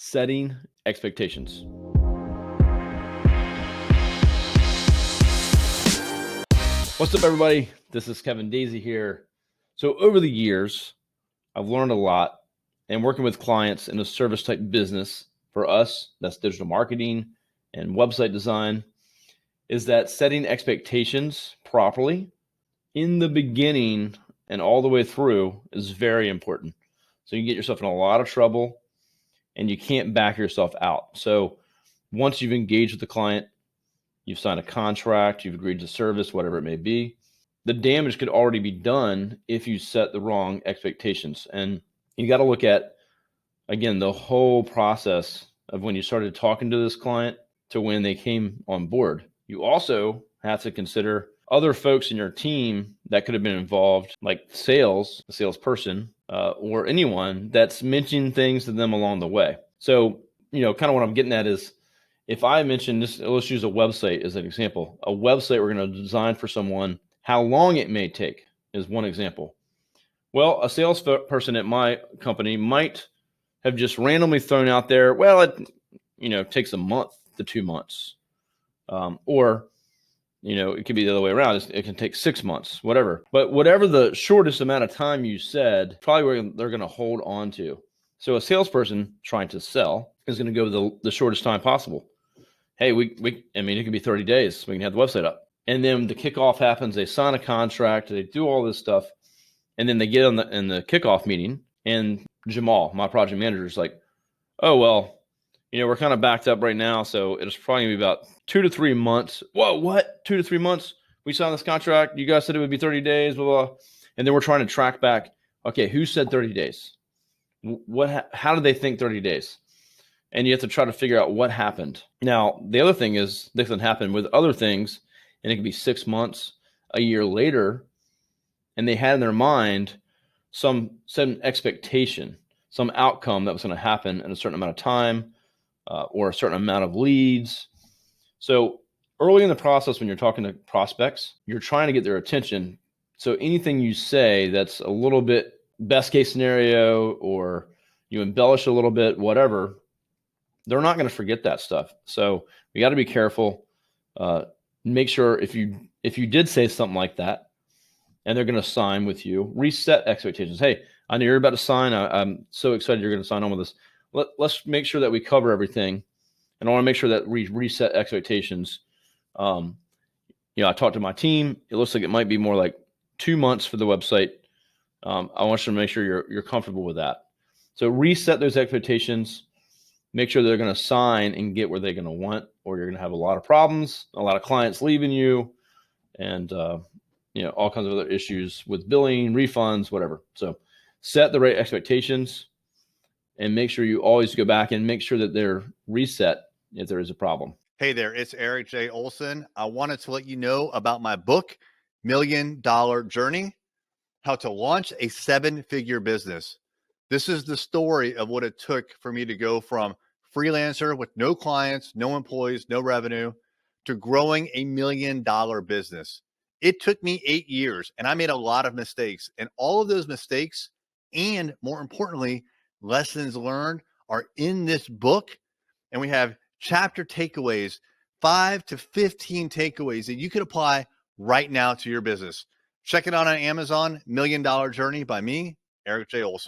setting expectations. What's up, everybody? This is Kevin Daisy here. So over the years, I've learned a lot, and working with clients in a service type business, for us, that's digital marketing and website design, is that setting expectations properly in the beginning and all the way through is very important. So you get yourself in a lot of trouble and you can't back yourself out. So once you've engaged with the client, you've signed a contract, you've agreed to service, whatever it may be, the damage could already be done if you set the wrong expectations. And you got to look at, again, the whole process of when you started talking to this client to when they came on board. You also have to consider other folks in your team that could have been involved, like sales, a salesperson, or anyone that's mentioning things to them along the way. So, kind of what I'm getting at is, if I mention this, let's use a website as an example. A website we're going to design for someone, how long it may take is one example. Well, a salesperson at my company might have just randomly thrown out there, well, it takes a month to 2 months. Or it could be the other way around. It can take 6 months, whatever. But whatever the shortest amount of time you said, probably where they're going to hold on to. So a salesperson trying to sell is going to go the shortest time possible. Hey, it could be 30 days. We can have the website up. And then the kickoff happens. They sign a contract. They do all this stuff. And then they get in the kickoff meeting. And Jamal, my project manager, is like, oh, well, we're kind of backed up right now. So it's probably going to be about 2 to 3 months. Whoa, what? 2 to 3 months? We signed this contract. You guys said it would be 30 days, blah, blah. And then we're trying to track back. Okay, who said 30 days? How did they think 30 days? And you have to try to figure out what happened. Now, the other thing is, this can happen with other things, and it could be 6 months, a year later, and they had in their mind some expectation, some outcome that was going to happen in a certain amount of time, or a certain amount of leads. So early in the process, when you're talking to prospects, you're trying to get their attention. So anything you say that's a little bit best case scenario, or you embellish a little bit, whatever, they're not going to forget that stuff. So you got to be careful. Make sure if you did say something like that and they're going to sign with you, reset expectations. Hey, I know you're about to sign. I'm so excited you're going to sign on with us. Let's make sure that we cover everything. And I want to make sure that we reset expectations. I talked to my team. It looks like it might be more like 2 months for the website. I want you to make sure you're comfortable with that. So reset those expectations. Make sure they're going to sign and get where they're going to want, or you're going to have a lot of problems, a lot of clients leaving you, and all kinds of other issues with billing, refunds, whatever. So set the right expectations and make sure you always go back and make sure that they're reset if there is a problem. Hey there, it's Eric J. Olson. I wanted to let you know about my book, $1 Million Journey: How to Launch a 7-Figure Business. This is the story of what it took for me to go from freelancer with no clients, no employees, no revenue, to growing a $1 million business. It took me 8 years, and I made a lot of mistakes. And all of those mistakes, and more importantly, lessons learned, are in this book. And we have chapter takeaways, 5 to 15 takeaways that you could apply right now to your business. Check it out on Amazon, $1 Million Journey by me, Eric J. Olson.